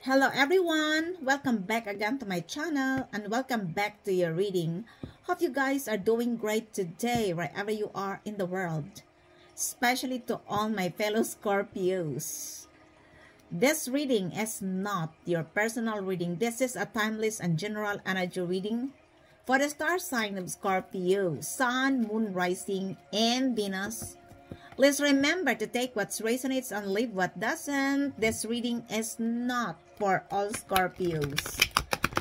Hello everyone, welcome back again to my channel and welcome back to your reading. Hope you guys are doing great today wherever you are in the world, especially to all my fellow Scorpios. This reading is not your personal reading. This is a timeless and general energy reading for the star sign of Scorpio, Sun, Moon, Rising, and Venus. Please remember to take what resonates and leave what doesn't. This reading is not for all Scorpios.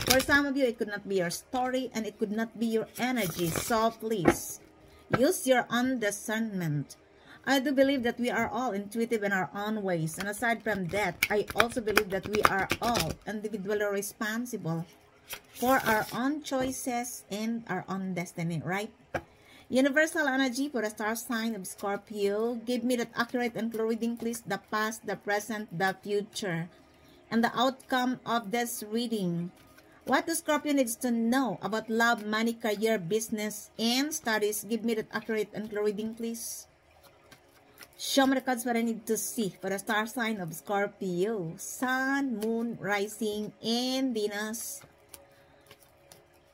For some of you, it could not be your story and it could not be your energy. So please, use your own discernment. I do believe that we are all intuitive in our own ways. And aside from that, I also believe that we are all individually responsible for our own choices and our own destiny, right? Universal energy for the star sign of Scorpio. Give me that accurate and clear reading, please. The past, the present, the future. And the outcome of this reading. What the Scorpio needs to know about love, money, career, business, and studies. Give me that accurate and clear reading, please. Show me the cards what I need to see for the star sign of Scorpio. Sun, Moon, Rising, and Venus.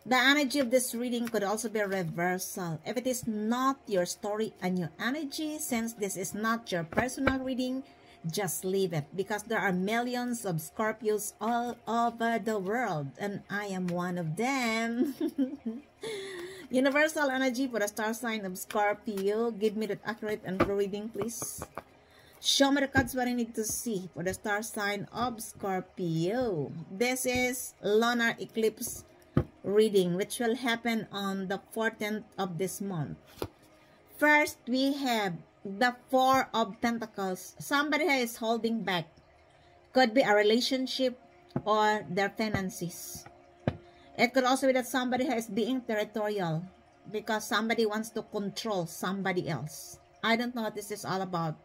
The energy of this reading could also be a reversal. If it is not your story and your energy, since this is not your personal reading, just leave it. Because there are millions of Scorpios all over the world. And I am one of them. Universal energy for the star sign of Scorpio. Give me that accurate and true reading, please. Show me the cards what I need to see for the star sign of Scorpio. This is lunar eclipse reading, which will happen on the 14th of this month. First, we have the Four of Pentacles. Somebody who is holding back. Could be a relationship or their finances. It could also be that somebody who is being territorial because somebody wants to control somebody else. I don't know what this is all about.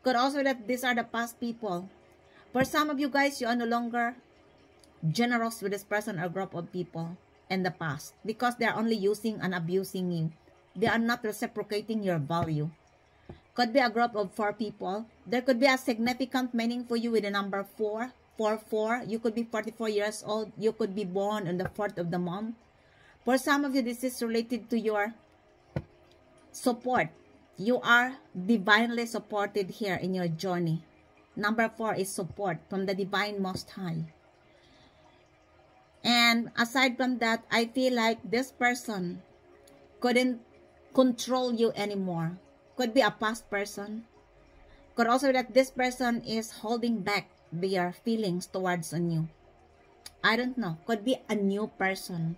Could also be that these are the past people. For some of you guys, you are no longer generous with this person or group of people in the past because they are only using and abusing you. They are not reciprocating your value. Could be a group of 4 people. There could be a significant meaning for you with the number 4. 4. You could be 44 years old. You could be born on the 4th of the month. For some of you, this is related to your support. You are divinely supported here in your journey. Number 4 is support from the Divine Most High. And aside from that, I feel like this person couldn't control you anymore. Could be a past person. Could also be that this person is holding back their feelings towards on you. I don't know. Could be a new person.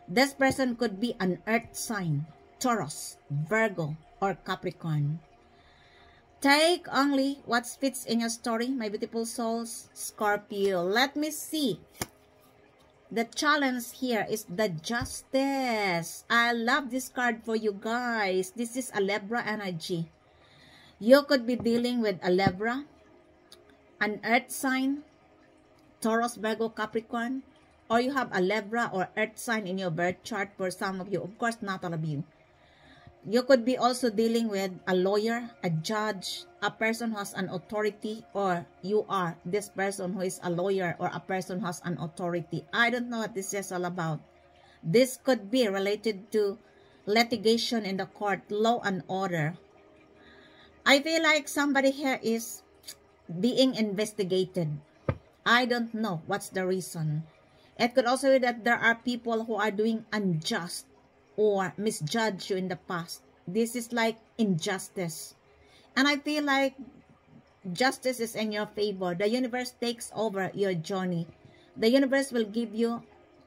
This person could be an earth sign. Taurus, Virgo, or Capricorn. Take only what fits in your story, my beautiful souls. Scorpio. Let me see. The challenge here is the Justice. I love this card for you guys. This is a Libra energy. You could be dealing with a Libra, an earth sign, Taurus, Virgo, Capricorn, or you have a Libra or earth sign in your birth chart for some of you. Of course, not all of you. You could be also dealing with a lawyer, a judge, a person who has an authority, or you are this person who is a lawyer or a person who has an authority. I don't know what this is all about. This could be related to litigation in the court, law and order. I feel like somebody here is being investigated. I don't know what's the reason. It could also be that there are people who are doing unjust or misjudge you in the past. This is like injustice. And I feel like justice is in your favor. The universe takes over your journey. The universe will give you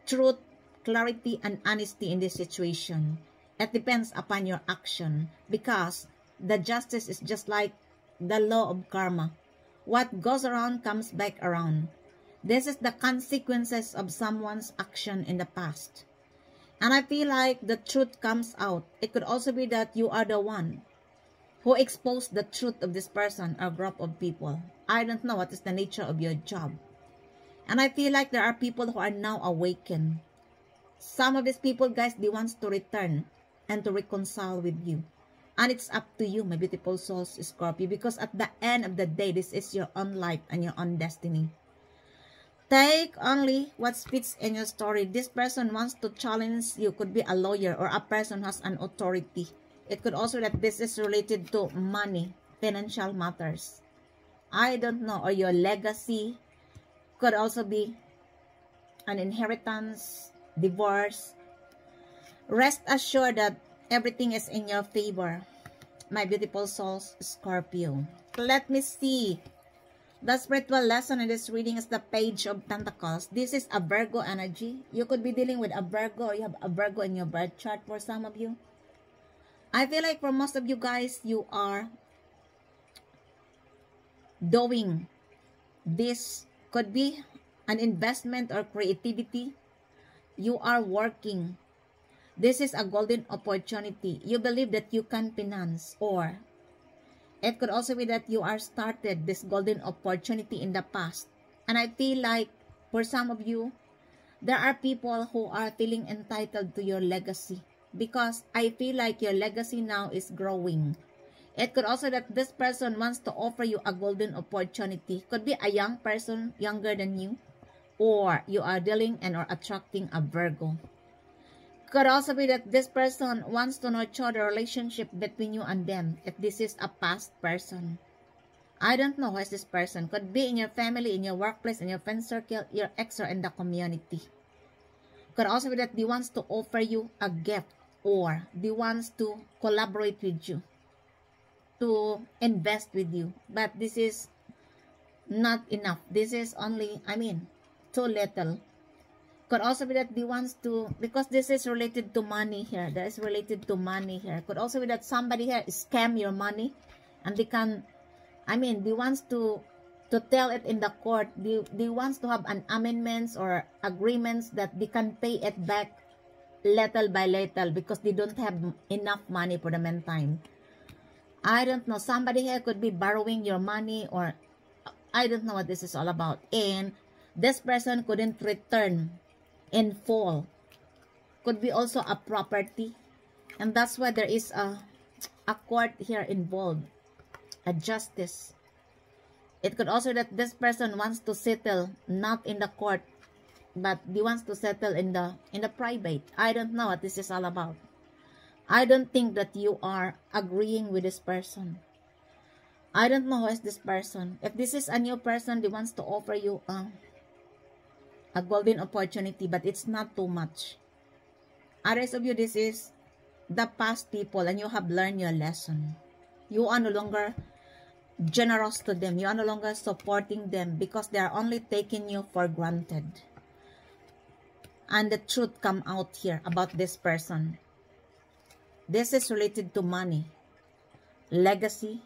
truth, clarity, and honesty in this situation. It depends upon your action because the justice is just like the law of karma. What goes around comes back around. This is the consequences of someone's action in the past. And I feel like the truth comes out. It could also be that you are the one who exposed the truth of this person or group of people. I don't know what is the nature of your job. And I feel like there are people who are now awakened. Some of these people, guys, they want to return and to reconcile with you. And it's up to you, my beautiful souls, Scorpio, because at the end of the day, this is your own life and your own destiny. Take only what fits in your story. This person wants to challenge you. Could be a lawyer or a person who has an authority. It could also that this is related to money, financial matters. I don't know. Or your legacy. Could also be an inheritance, divorce. Rest assured that everything is in your favor, my beautiful souls, Scorpio. Let me see. The spiritual lesson in this reading is the Page of Pentacles. This is a Virgo energy. You could be dealing with a Virgo, or you have a Virgo in your birth chart for some of you. I feel like for most of you guys, you are doing this. Could be an investment or creativity. You are working. This is a golden opportunity. You believe that you can finance, or it could also be that you are started this golden opportunity in the past. And I feel like for some of you, there are people who are feeling entitled to your legacy, because I feel like your legacy now is growing. It could also that this person wants to offer you a golden opportunity. Could be a young person, younger than you, or you are dealing and or attracting a Virgo. Could also be that this person wants to nurture the relationship between you and them, if this is a past person. I don't know who is this person. Could be in your family, in your workplace, in your friend circle, your ex, or in the community. Could also be that they wants to offer you a gift, or they wants to collaborate with you, to invest with you. But this is not enough. This is only, too little. Could also be that they wants to, because this is related to money here. That is related to money here. Could also be that somebody here scam your money, and they can, they wants to tell it in the court. They wants to have an amendments or agreements that they can pay it back little by little, because they don't have enough money for the meantime. I don't know. Somebody here could be borrowing your money, or I don't know what this is all about. And this person couldn't return in full. Could be also a property, and that's why there is a court here involved, a justice. It could also that this person wants to settle not in the court, but he wants to settle in the private. I don't know what this is all about. I don't think that you are agreeing with this person. I don't know who is this person. If this is a new person, they wants to offer you a golden opportunity, but it's not too much. Others of you, this is the past people, and you have learned your lesson. You are no longer generous to them. You are no longer supporting them, because they are only taking you for granted. And the truth come out here about this person. This is related to money, legacy,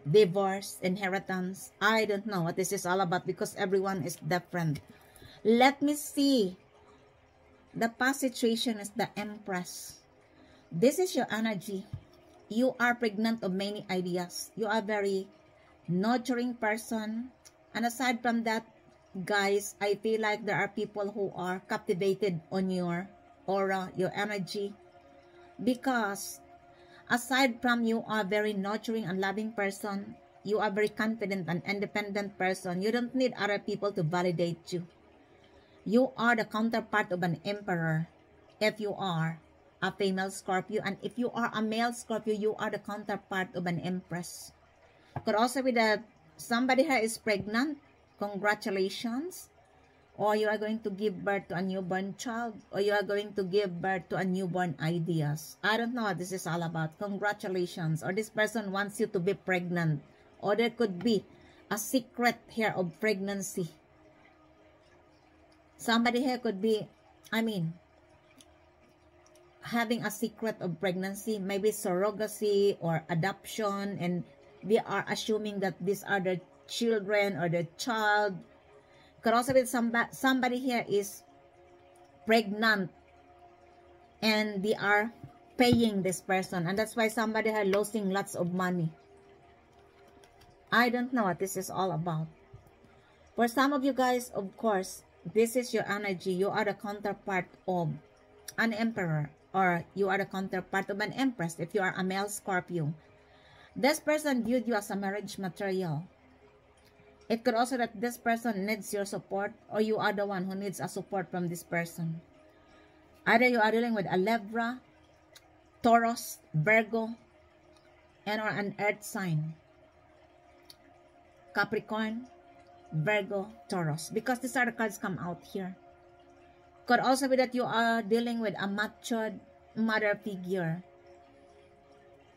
divorce, inheritance. I don't know what this is all about, because everyone is different. Let me see. The past situation is the Empress. This is your energy. You are pregnant of many ideas. You are very nurturing person. And aside from that, guys, I feel like there are people who are captivated on your aura, your energy. Because aside from you are very nurturing and loving person, you are very confident and independent person. You don't need other people to validate you. You are the counterpart of an emperor if you are a female Scorpio. And if you are a male Scorpio, you are the counterpart of an empress. Could also be that somebody here is pregnant. Congratulations. Or you are going to give birth to a newborn child. Or you are going to give birth to a newborn ideas. I don't know what this is all about. Congratulations. Or this person wants you to be pregnant. Or there could be a secret here of pregnancy. Somebody here could be, having a secret of pregnancy, maybe surrogacy or adoption, and they are assuming that these are their children or their child. Could also be somebody here is pregnant and they are paying this person, and that's why somebody here losing lots of money. I don't know what this is all about. For some of you guys, of course, this is your energy. You are the counterpart of an emperor, or you are the counterpart of an empress if you are a male Scorpio. This person viewed you as a marriage material. It could also that this person needs your support, or you are the one who needs a support from this person. Either you are dealing with a Libra, Taurus, Virgo, and or an earth sign. Capricorn, Virgo, Taurus. Because these are the cards come out here. Could also be that you are dealing with a matured mother figure.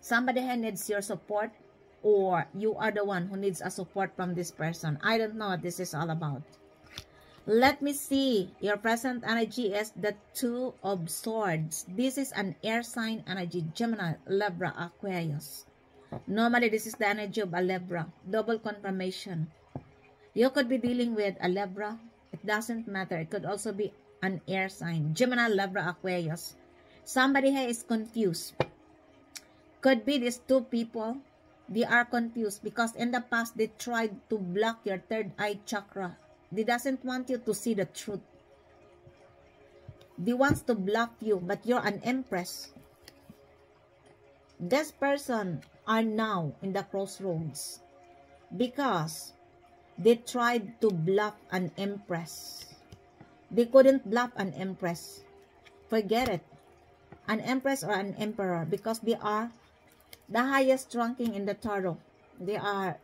Somebody here needs your support, or you are the one who needs a support from this person. I don't know what this is all about. Let me see. Your present energy is the Two of Swords. This is an air sign energy. Gemini, Libra, Aquarius. Normally, this is the energy of a Libra. Double confirmation. You could be dealing with a Libra. It doesn't matter. It could also be an air sign. Gemini, Libra, Aquarius. Somebody here is confused. Could be these two people. They are confused because in the past, they tried to block your third eye chakra. They doesn't want you to see the truth. They wants to block you, but you're an empress. This person are now in the crossroads because they tried to bluff an empress. They couldn't bluff an empress. Forget it. An empress or an emperor, because they are the highest ranking in the tarot. They are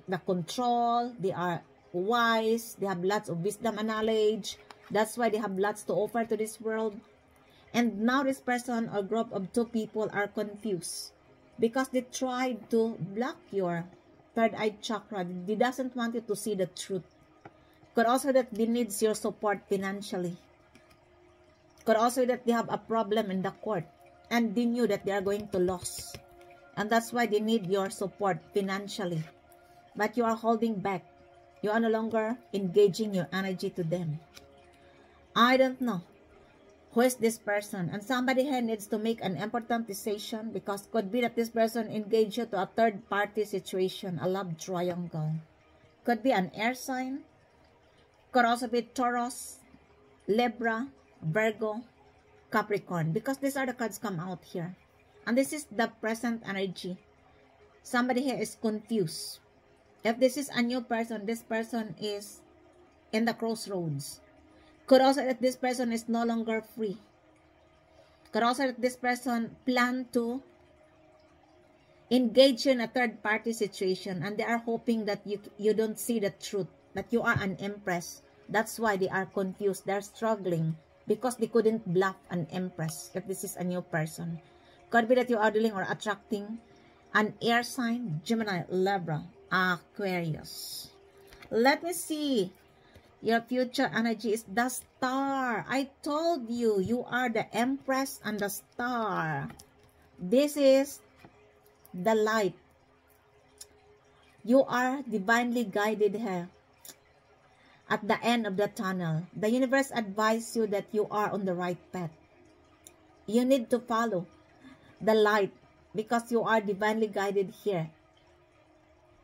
the control. They are wise. They have lots of wisdom and knowledge. That's why they have lots to offer to this world. And now this person or group of two people are confused because they tried to block your third eye chakra. They doesn't want you to see the truth. Could also that they needs your support financially. Could also that they have a problem in the court and they knew that they are going to lose. And that's why they need your support financially. But you are holding back. You are no longer engaging your energy to them. I don't know who is this person. And somebody here needs to make an important decision because could be that this person engaged you to a third party situation, a love triangle. Could be an air sign. Could also be Taurus, Libra, Virgo, Capricorn. Because these are the cards come out here. And this is the present energy. Somebody here is confused. If this is a new person, this person is in the crossroads. Could also that this person is no longer free. Could also that this person plan to engage in a third party situation and they are hoping that you don't see the truth, that you are an empress. That's why they are confused. They're struggling because they couldn't bluff an empress if this is a new person. Could be that you are dealing or attracting an air sign, Gemini, Libra, Aquarius. Let me see. Your future energy is the Star. I told you, you are the Empress and the Star. This is the light. You are divinely guided here. At the end of the tunnel, the universe advises you that you are on the right path. You need to follow the light because you are divinely guided here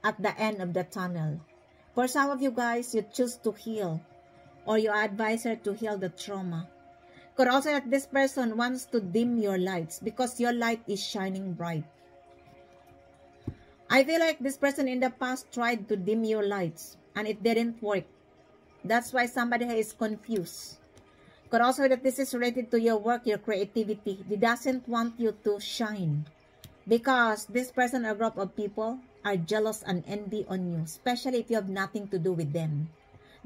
at the end of the tunnel. For some of you guys, you choose to heal or you advise her to heal the trauma. Could also that this person wants to dim your lights because your light is shining bright. I feel like this person in the past tried to dim your lights and it didn't work. That's why somebody is confused. Could also that this is related to your work, your creativity. They doesn't want you to shine because this person or group of people are jealous and envy on you, especially if you have nothing to do with them.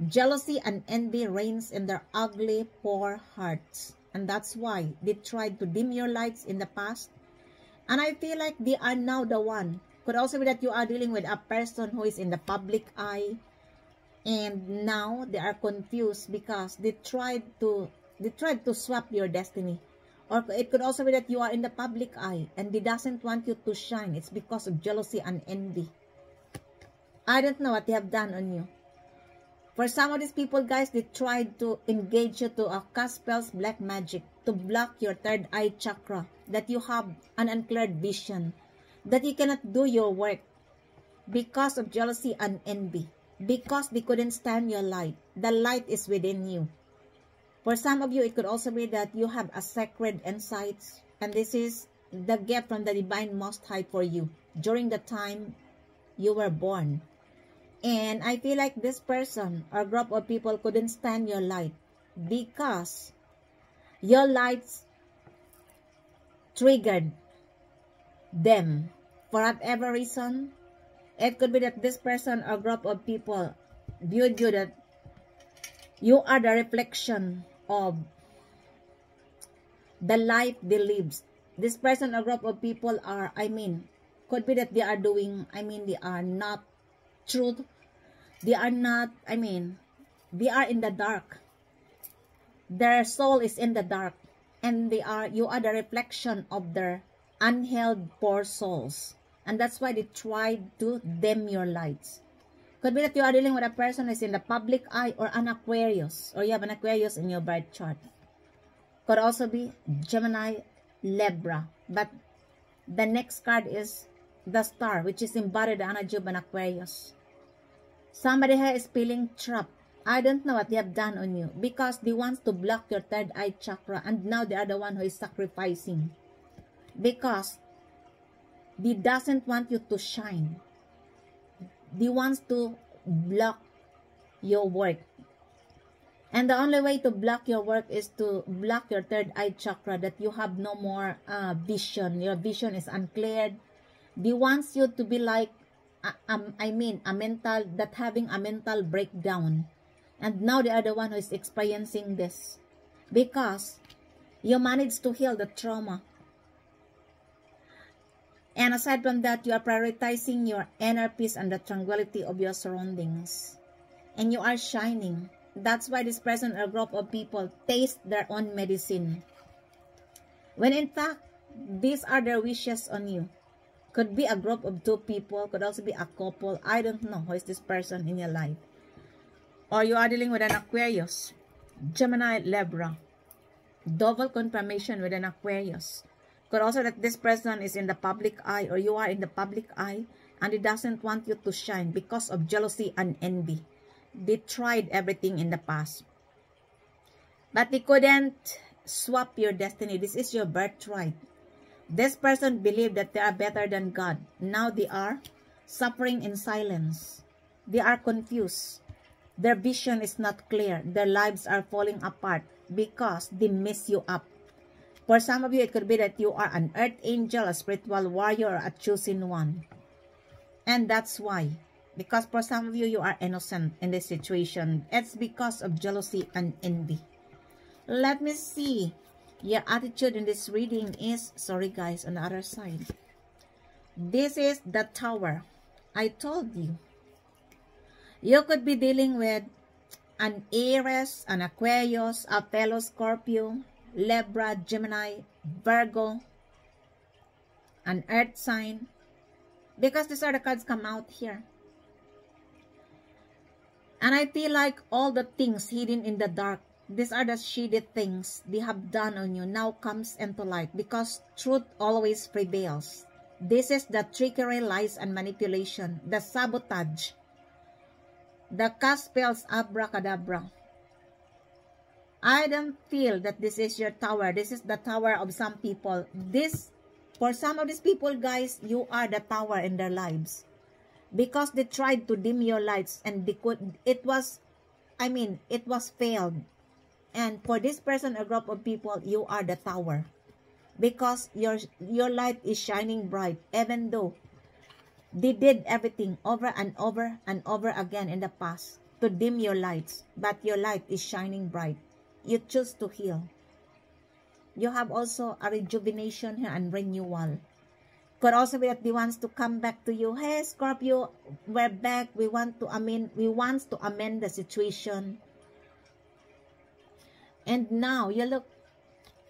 Jealousy and envy reigns in their ugly, poor hearts. And that's why they tried to dim your lights in the past. And I feel like they are now the one. Could also be that you are dealing with a person who is in the public eye. And now they are confused because they tried to swap your destiny. Or it could also be that you are in the public eye and they doesn't want you to shine. It's because of jealousy and envy. I don't know what they have done on you. For some of these people, guys, they tried to engage you to a cast spells, black magic, to block your third eye chakra, that you have an uncleared vision, that you cannot do your work because of jealousy and envy, because they couldn't stand your light. The light is within you. For some of you, it could also be that you have a sacred insight, and this is the gift from the Divine Most High for you during the time you were born. And I feel like this person or group of people couldn't stand your light because your lights triggered them for whatever reason. It could be that this person or group of people viewed you that you are the reflection of the life they live. This person or group of people are, could be that they are doing, they are not truth. They are not, they are in the dark. Their soul is in the dark. And you are the reflection of their unheld poor souls. And that's why they tried to dim your lights. Could be that you are dealing with a person who is in the public eye or an Aquarius. Or you have an Aquarius in your birth chart. Could also be Gemini, Libra. But the next card is the Star, which is embodied the energy of an Aquarius. Somebody here is feeling trapped. I don't know what they have done on you. Because they want to block your third eye chakra. And now they are the one who is sacrificing. Because they doesn't want you to shine. They want to block your work. And the only way to block your work is to block your third eye chakra, that you have no more vision. Your vision is uncleared. They want you to be like, having a mental breakdown. And now they are the one who is experiencing this. Because you managed to heal the trauma. And aside from that, you are prioritizing your inner peace and the tranquility of your surroundings. And you are shining. That's why this person or group of people taste their own medicine. When in fact, these are their wishes on you. Could be a group of 2 people. Could also be a couple. I don't know who is this person in your life. Or you are dealing with an Aquarius, Gemini, Libra. Double confirmation with an Aquarius. Could also that this person is in the public eye or you are in the public eye and it doesn't want you to shine because of jealousy and envy. They tried everything in the past. But they couldn't swap your destiny. This is your birthright. This person believed that they are better than God. Now they are suffering in silence. They are confused. Their vision is not clear. Their lives are falling apart because they mess you up. For some of you, it could be that you are an earth angel, a spiritual warrior, or a chosen one. And that's why. Because for some of you, you are innocent in this situation. It's because of jealousy and envy. Let me see. Your attitude in this reading is, sorry guys, on the other side. This is the Tower. I told you. You could be dealing with an Aries, an Aquarius, a fellow Scorpio, Libra, Gemini, Virgo, an earth sign. Because these are the cards come out here. And I feel like all the things hidden in the dark, these are the shady things they have done on you, now comes into light. Because truth always prevails. This is the trickery, lies, and manipulation. The sabotage. The cast spells abracadabra. I don't feel that this is your tower. This is the tower of some people. For some of these people, guys, you are the tower in their lives. Because they tried to dim your lights and it was failed. And for this person, a group of people, you are the tower. Because your light is shining bright, even though they did everything over and over and over again in the past to dim your lights. But your light is shining bright. You choose to heal. You have also a rejuvenation here and renewal. Could also be that they wants to come back to you. Hey, Scorpio, we're back. We want to amend the situation. And now, you look,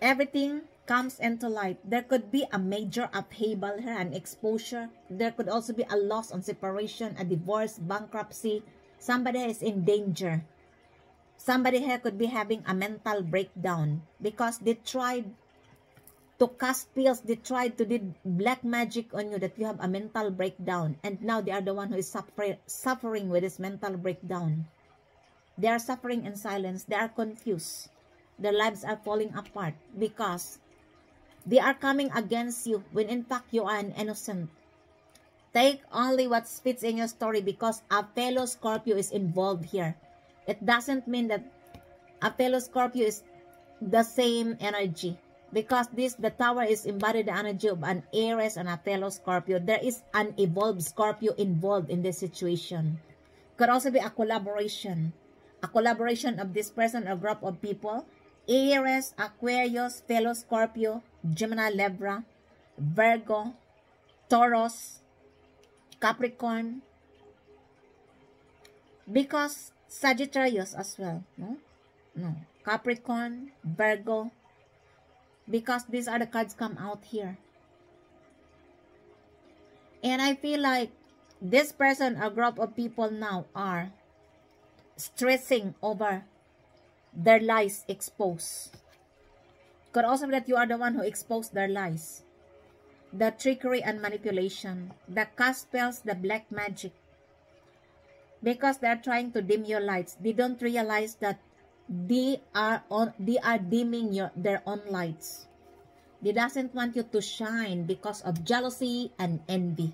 everything comes into light. There could be a major upheaval here, an exposure. There could also be a loss on separation, a divorce, bankruptcy. Somebody is in danger. Somebody here could be having a mental breakdown because they tried to cast spells, they tried to do black magic on you that you have a mental breakdown. And now they are the one who is suffering with this mental breakdown. They are suffering in silence. They are confused. Their lives are falling apart because they are coming against you when in fact you are an innocent. Take only what fits in your story because a fellow Scorpio is involved here. It doesn't mean that a fellow Scorpio is the same energy. Because the Tower is embodied the energy of an Aries and a fellow Scorpio. There is an evolved Scorpio involved in this situation. Could also be a collaboration. A collaboration of this person or group of people. Aries, Aquarius, fellow Scorpio, Gemini, Libra, Virgo, Taurus, Capricorn. Because Sagittarius as well. No. Capricorn, Virgo. Because these are the cards come out here. And I feel like this person or group of people now are stressing over their lies exposed. Could also be that you are the one who exposed their lies. The trickery and manipulation. The cast spells, the black magic. Because they are trying to dim your lights. They don't realize that they are dimming their own lights. They doesn't want you to shine because of jealousy and envy.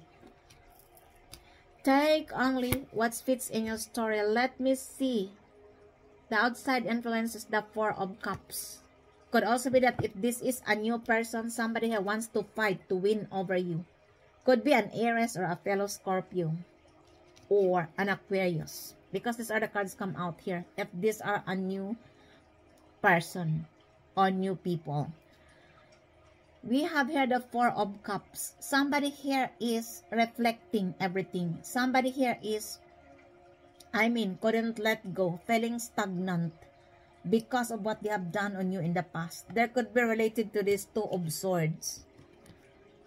Take only what fits in your story. Let me see. The outside influence is the Four of Cups. Could also be that if this is a new person, somebody who wants to fight to win over you. Could be an Aries or a fellow Scorpio. Or an Aquarius. Because these are the cards come out here. If these are a new person or new people. We have here the Four of Cups. Somebody here is reflecting everything. Somebody here is, couldn't let go, feeling stagnant because of what they have done on you in the past. There could be related to this Two of Swords.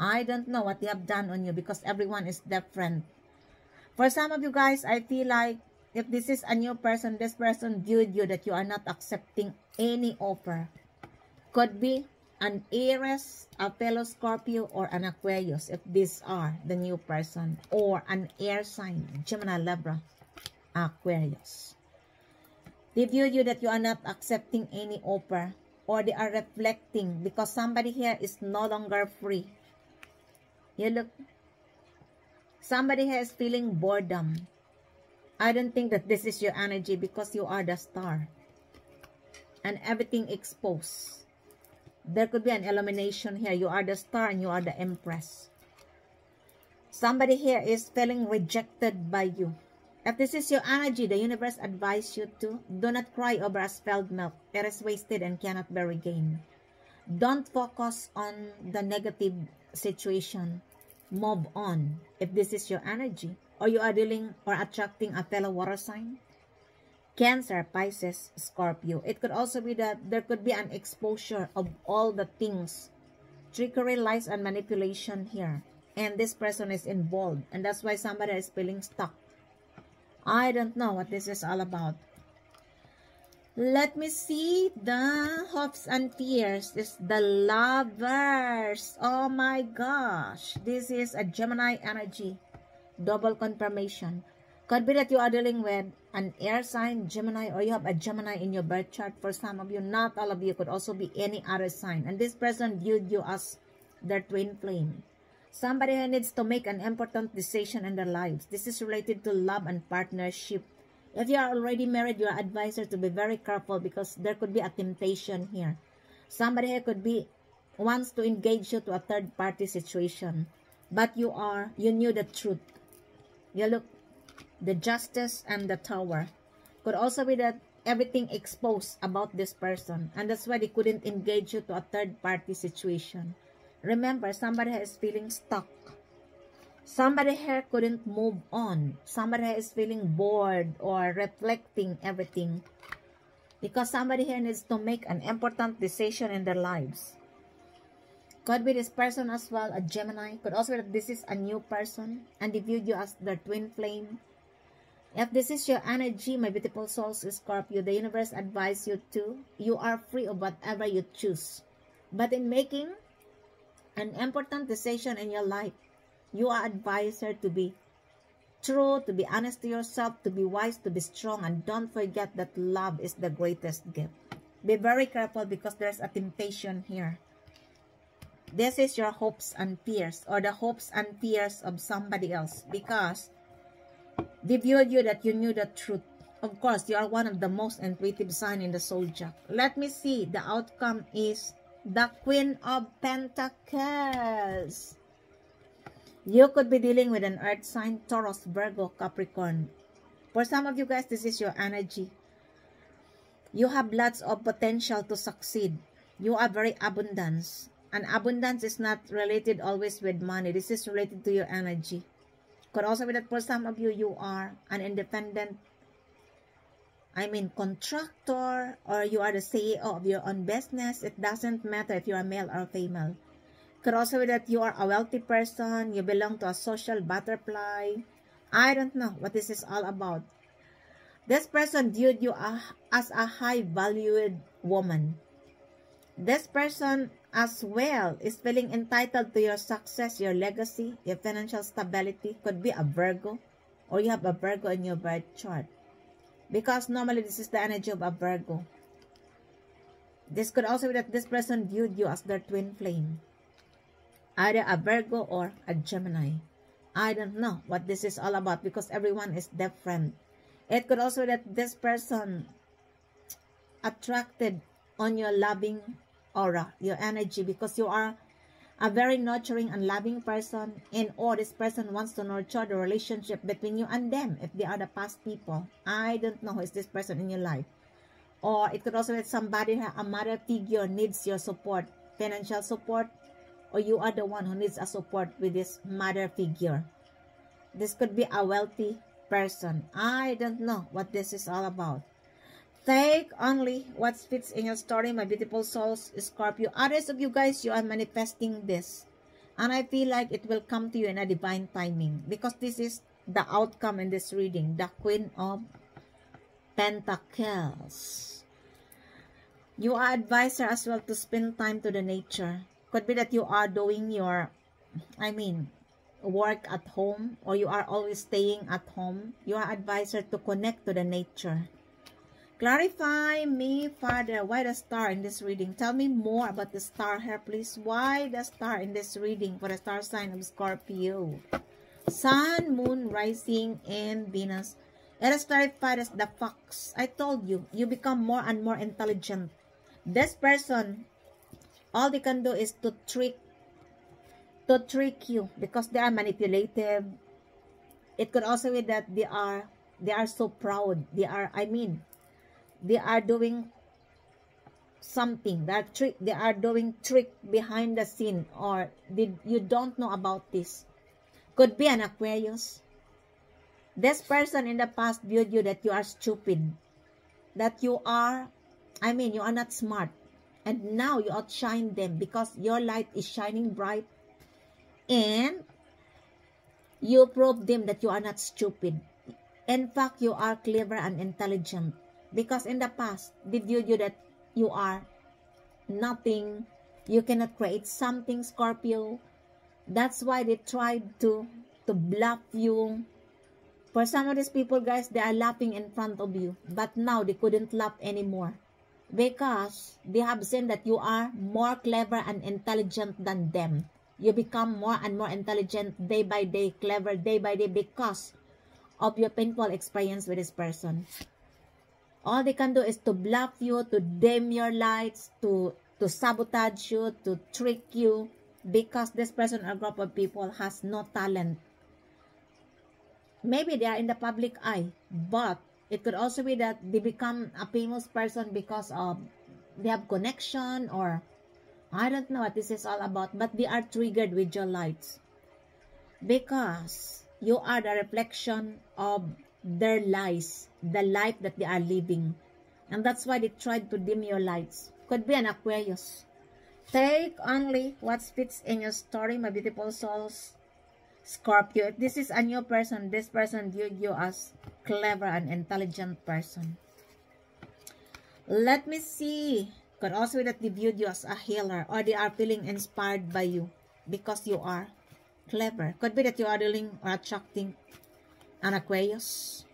I don't know what they have done on you because everyone is different. For some of you guys, I feel like if this is a new person, this person viewed you that you are not accepting any offer. Could be an Aries, a fellow Scorpio, or an Aquarius if these are the new person. Or an air sign, Gemini, Libra, Aquarius. They viewed you that you are not accepting any offer. Or they are reflecting because somebody here is no longer free. You look. Somebody here is feeling boredom. I don't think that this is your energy because you are the star. And everything exposed. There could be an elimination here. You are the star and you are the empress. Somebody here is feeling rejected by you. If this is your energy, the universe advises you to do not cry over a spilled milk. It is wasted and cannot be regained. Don't focus on the negative situation. Move on. If this is your energy, or you are dealing or attracting a fellow water sign, Cancer, Pisces, Scorpio. It could also be that there could be an exposure of all the things, trickery, lies, and manipulation here. And this person is involved. And that's why somebody is feeling stuck. I don't know what this is all about. Let me see the hopes and fears. This is the Lovers. Oh my gosh. This is a Gemini energy. Double confirmation. Could be that you are dealing with an air sign, Gemini, or you have a Gemini in your birth chart. For some of you, not all of you, could also be any other sign. And this person viewed you as their twin flame. Somebody who needs to make an important decision in their lives. This is related to love and partnership. If you are already married, you are advised to be very careful because there could be a temptation here. Somebody here could be wants to engage you to a third party situation. But you knew the truth. You look, the Justice and the Tower. Could also be that everything exposed about this person. And that's why they couldn't engage you to a third party situation. Remember, somebody is feeling stuck. Somebody here couldn't move on. Somebody here is feeling bored or reflecting everything. Because somebody here needs to make an important decision in their lives. Could be this person as well, a Gemini. Could also be that this is a new person and they viewed you as their twin flame. If this is your energy, my beautiful souls, Scorpio, the universe advises you to, you are free of whatever you choose. But in making an important decision in your life, you are advised to be true, to be honest to yourself, to be wise, to be strong, and don't forget that love is the greatest gift. Be very careful because there's a temptation here. This is your hopes and fears, or the hopes and fears of somebody else, because they viewed you that you knew the truth. Of course, you are one of the most intuitive sign in the zodiac. Let me see. The outcome is the Queen of Pentacles. You could be dealing with an earth sign, Taurus, Virgo, Capricorn. For some of you guys, this is your energy. You have lots of potential to succeed. You are very abundant. And abundance is not related always with money. This is related to your energy. Could also be that for some of you, you are an independent, contractor, or you are the CEO of your own business. It doesn't matter if you are male or female. Could also be that you are a wealthy person. You belong to a social butterfly. I don't know what this is all about. This person viewed you as a high-valued woman. This person as well is feeling entitled to your success, your legacy, your financial stability. Could be a Virgo, or you have a Virgo in your birth chart. Because normally this is the energy of a Virgo. This could also be that this person viewed you as their twin flame. Either a Virgo or a Gemini. I don't know what this is all about, because everyone is different. It could also be that this person attracted on your loving aura, your energy, because you are a very nurturing and loving person, and or this person wants to nurture the relationship between you and them if they are the past people. I don't know who is this person in your life. Or it could also be somebody, a mother figure, needs your support, financial support, or you are the one who needs a support with this mother figure. This could be a wealthy person. I don't know what this is all about. Take only what fits in your story, my beautiful souls, Scorpio. Others of you guys, you are manifesting this. And I feel like it will come to you in a divine timing, because this is the outcome in this reading. The Queen of Pentacles. You are advisor as well to spend time to the nature. Could be that you are doing your, work at home, or you are always staying at home. You are advisor to connect to the nature. Clarify me further. Why the star in this reading? Tell me more about the star here, please. Why the star in this reading for the star sign of Scorpio? Sun, Moon, Rising, and Venus. It is clarified as the fox. I told you, you become more and more intelligent. This person, all they can do is to trick you, because they are manipulative. It could also be that they are so proud. They are doing something. They are doing trick behind the scene, or you don't know about this. Could be an Aquarius. This person in the past viewed you that you are stupid, that you are not smart, and now you outshine them because your light is shining bright, and you prove them that you are not stupid. In fact, you are clever and intelligent, because in the past they viewed you that you are nothing, you cannot create something, Scorpio. That's why they tried to bluff you. For some of these people, guys, they are laughing in front of you, but now they couldn't laugh anymore, because they have seen that you are more clever and intelligent than them. You become more and more intelligent day by day, clever day by day, because of your painful experience with this person. All they can do is to bluff you, to dim your lights, to sabotage you, to trick you, because this person or group of people has no talent. Maybe they are in the public eye, but it could also be that they become a famous person because of they have connection, or I don't know what this is all about, but they are triggered with your lights, because you are the reflection of their lies, the life that they are living, and that's why they tried to dim your lights. Could be an Aquarius. Take only what fits in your story, my beautiful souls, Scorpio. If this is a new person, this person viewed you as clever and intelligent person. Let me see. Could also be that they viewed you as a healer, or they are feeling inspired by you because you are clever. Could be that you are dealing or attracting an Aquarius.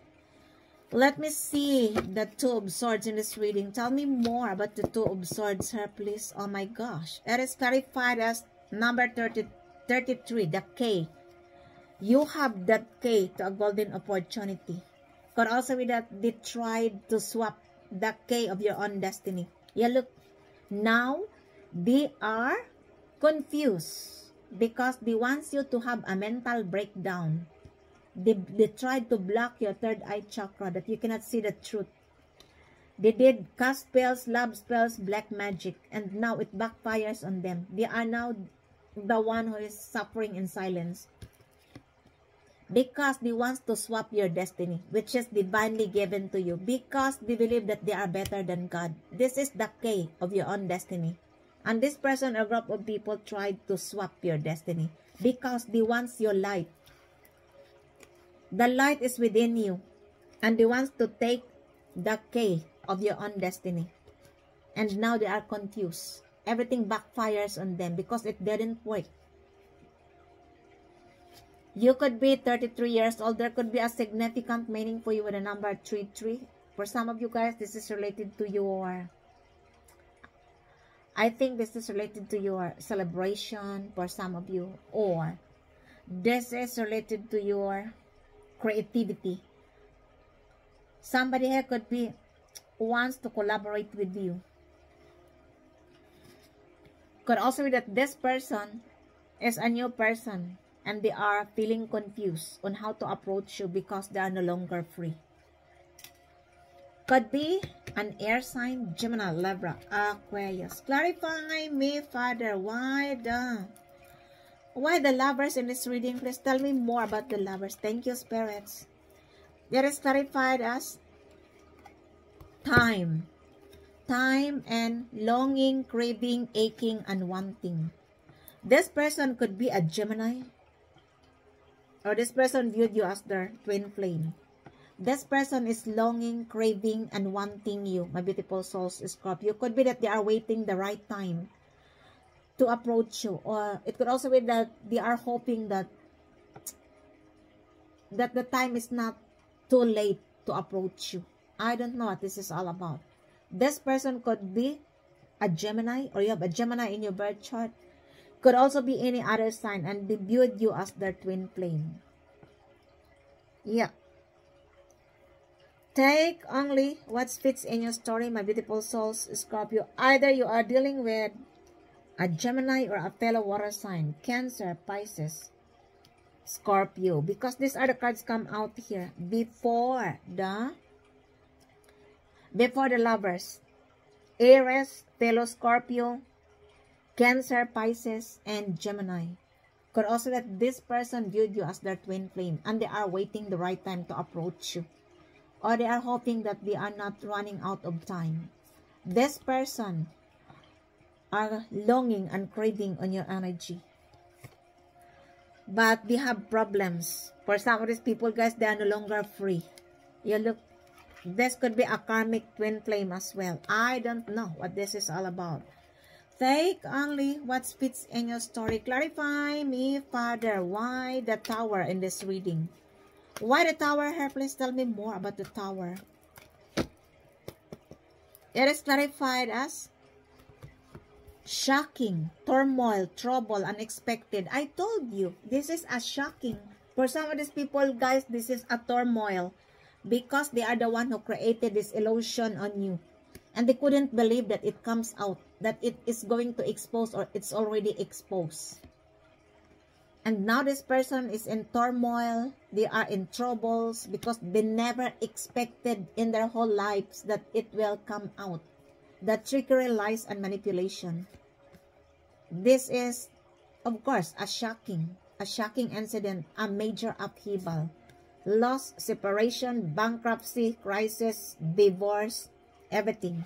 Let me see the Two of Swords in this reading. Tell me more about the Two of Swords here, please. Oh my gosh. It is clarified as Number 33, the key. You have that key to a golden opportunity. Could also be that they tried to swap the key of your own destiny. Yeah, look, now they are confused because they want you to have a mental breakdown. They tried to block your third eye chakra that you cannot see the truth. They did cast spells, love spells, black magic, and now it backfires on them. They are now the one who is suffering in silence because they want to swap your destiny, which is divinely given to you, because they believe that they are better than God. This is the key of your own destiny. And this person or group of people tried to swap your destiny because they want your light. The light is within you, and they want to take the key of your own destiny. And now they are confused. Everything backfires on them because it didn't work. You could be 33 years old. There could be a significant meaning for you with the number 33. For some of you guys, this is related to your, I think this is related to your celebration for some of you. Or this is related to your creativity. Somebody here could be wants to collaborate with you. Could also be that this person is a new person and they are feeling confused on how to approach you because they are no longer free. Could be an air sign, Gemini, Libra, Aquarius. Clarify me, Father, why the lovers in this reading? Please tell me more about the lovers. Thank you, spirits. That is clarified as time. Time and longing, craving, aching, and wanting. This person could be a Gemini, or this person viewed you as their twin flame. This person is longing, craving, and wanting you, my beautiful souls, Scorpio. Could be that they are waiting the right time to approach you, or it could also be that they are hoping that the time is not too late to approach you. I don't know what this is all about. This person could be a Gemini, or you have a Gemini in your birth chart. Could also be any other sign, and they viewed you as their twin flame. Yeah. Take only what fits in your story, my beautiful souls, Scorpio. Either you are dealing with a Gemini or a fellow water sign, Cancer, Pisces, Scorpio, because these are the cards come out here before the lovers. Aries, fellow Scorpio, Cancer, Pisces, and Gemini. Could also that this person viewed you as their twin flame and they are waiting the right time to approach you. Or they are hoping that they are not running out of time. This person are longing and craving on your energy. But they have problems. For some of these people, guys, they are no longer free. You look, this could be a karmic twin flame as well. I don't know what this is all about. Take only what fits in your story. Clarify me, Father, why the Tower in this reading? Why the Tower here? Please tell me more about the Tower. It is clarified as shocking, turmoil, trouble, unexpected. I told you, this is a shocking. For some of these people, guys, this is a turmoil because they are the one who created this illusion on you. And they couldn't believe that it comes out, that it is going to expose or it's already exposed. And now this person is in turmoil. They are in troubles because they never expected in their whole lives that it will come out. The trickery, lies, and manipulation. This is, of course, a shocking incident, a major upheaval. Loss, separation, bankruptcy, crisis, divorce, everything.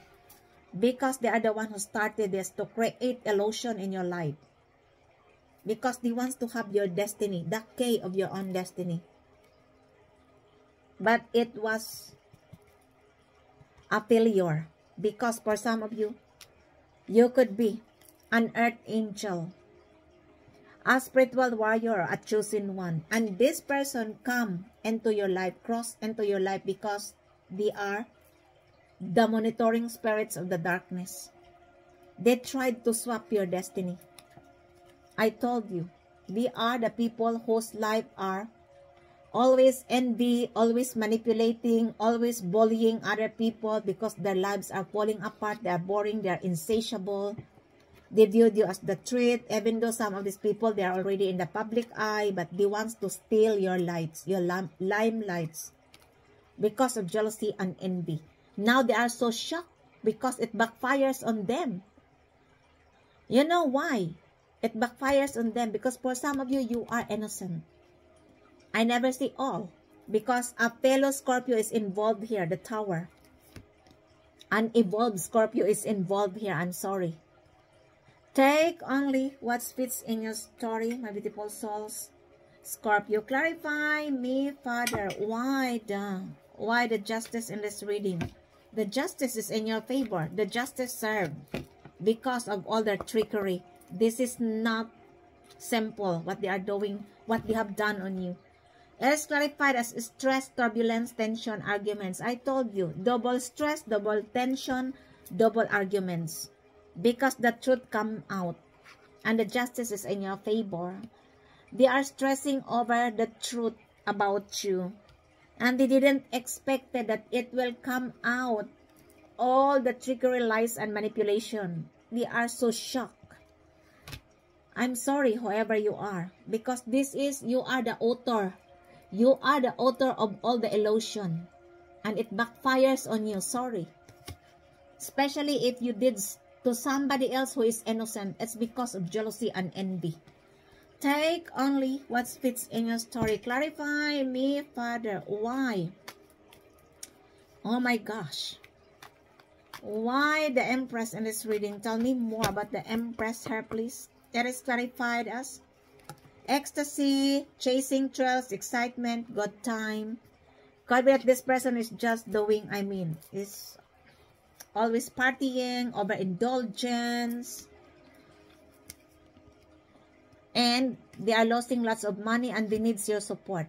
Because they are the one who started this to create illusion in your life. Because they want to have your destiny, the key of your own destiny. But it was a failure. Because for some of you, you could be an earth angel, a spiritual warrior, a chosen one. And this person come into your life, cross into your life because they are the monitoring spirits of the darkness. They tried to swap your destiny. I told you, they are the people whose life are always envy, always manipulating, always bullying other people because their lives are falling apart, they are boring, they are insatiable. They viewed you as the treat, even though some of these people, they are already in the public eye, but they want to steal your lights, your limelights, because of jealousy and envy. Now they are so shocked because it backfires on them. You know why? It backfires on them because for some of you, you are innocent. I never say all, because a fellow Scorpio is involved here, the Tower. An evolved Scorpio is involved here, I'm sorry. Take only what fits in your story, my beautiful souls. Scorpio, clarify me, Father, why the justice in this reading? The justice is in your favor. The justice served because of all their trickery. This is not simple, what they are doing, what they have done on you. It is clarified as stress, turbulence, tension, arguments. I told you, double stress, double tension, double arguments. Because the truth come out and the justice is in your favor. They are stressing over the truth about you. And they didn't expect that it will come out. All the trickery, lies, and manipulation. They are so shocked. I'm sorry, whoever you are. Because you are the author. You are the author of all the illusion. And it backfires on you. Sorry. Especially if you did to somebody else who is innocent. It's because of jealousy and envy. Take only what fits in your story. Clarify me, Father. Why? Oh my gosh. Why the Empress in this reading? Tell me more about the Empress here, please. It is clarified as ecstasy, chasing thrills, excitement, good time. Could be that this person is just doing, is always partying, overindulgence, and they are losing lots of money and they need your support.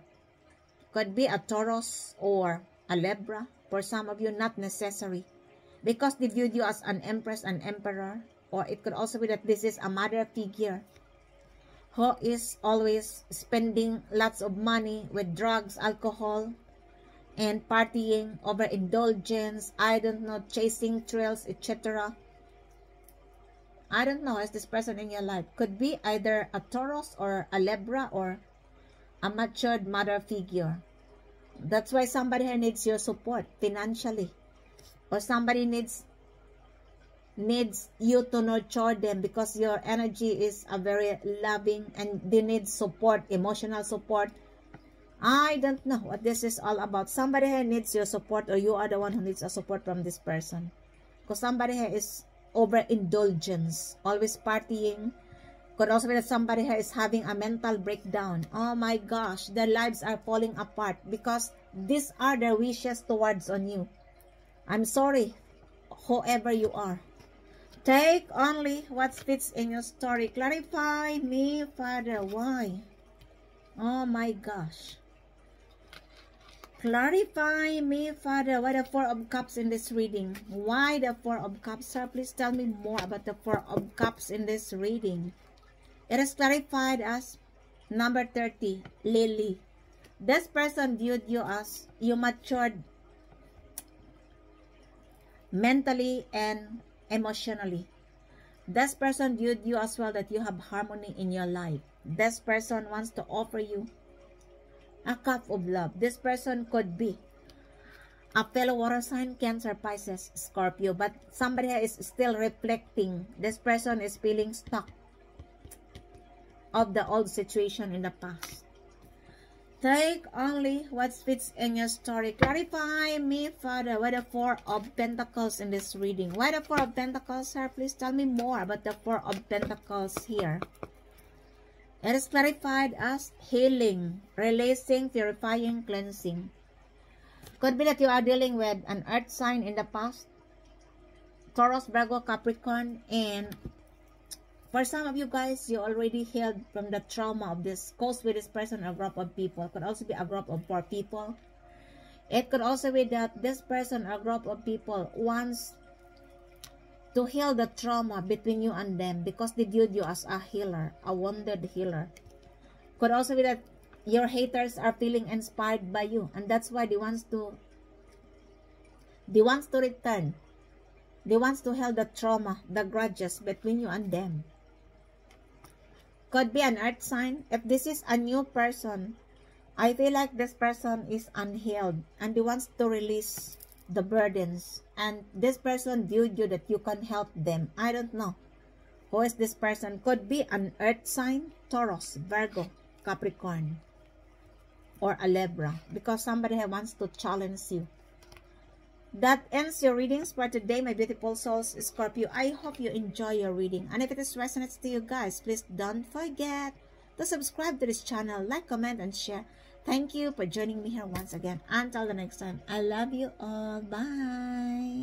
Could be a Taurus or a Libra. For some of you, not necessary. Because they viewed you as an Empress and Emperor. Or it could also be that this is a mother figure who is always spending lots of money with drugs, alcohol, and partying, overindulgence, I don't know, chasing thrills, etc. I don't know, is this person in your life? Could be either a Taurus or a Libra or a matured mother figure. That's why somebody here needs your support financially. Or somebody needs you to nurture them because your energy is a very loving and they need support, emotional support. I don't know what this is all about. Somebody here needs your support or you are the one who needs a support from this person. Because somebody here is overindulgence, always partying. Could also be that somebody here is having a mental breakdown. Oh my gosh, their lives are falling apart because these are their wishes towards on you. I'm sorry, whoever you are. Take only what fits in your story. Clarify me, Father. Why? Oh my gosh. Clarify me, Father. Why the Four of Cups in this reading? Why the Four of Cups, sir? Please tell me more about the Four of Cups in this reading. It is clarified as number 30, Lily. This person viewed you as you matured mentally and emotionally. This person viewed you as well that you have harmony in your life. This person wants to offer you a cup of love. This person could be a fellow water sign, Cancer, Pisces, Scorpio. But somebody is still reflecting. This person is feeling stuck of the old situation in the past. Take only what fits in your story. Clarify me, Father. Why the Four of Pentacles in this reading? Why the Four of Pentacles, sir? Please tell me more about the Four of Pentacles here. It is clarified as healing, releasing, purifying, cleansing. Could be that you are dealing with an earth sign in the past. Taurus, Virgo, Capricorn, and for some of you guys, you already healed from the trauma of this. Goes with this person, a group of people. Could also be a group of 4 people. It could also be that this person, a group of people, wants to heal the trauma between you and them because they viewed you as a healer, a wounded healer. Could also be that your haters are feeling inspired by you, and that's why they wants to return. They wants to heal the trauma, the grudges between you and them. Could be an earth sign. If this is a new person, I feel like this person is unhealed and they wants to release the burdens, and this person viewed you that you can help them. I don't know who is this person. Could be an earth sign, Taurus, Virgo, Capricorn, or a Libra, because somebody wants to challenge you. That ends your readings for today, my beautiful souls, Scorpio. I hope you enjoy your reading, and if it resonates to you guys, please don't forget to subscribe to this channel, like, comment, and share. Thank you for joining me here once again. Until the next time, I love you all. Bye.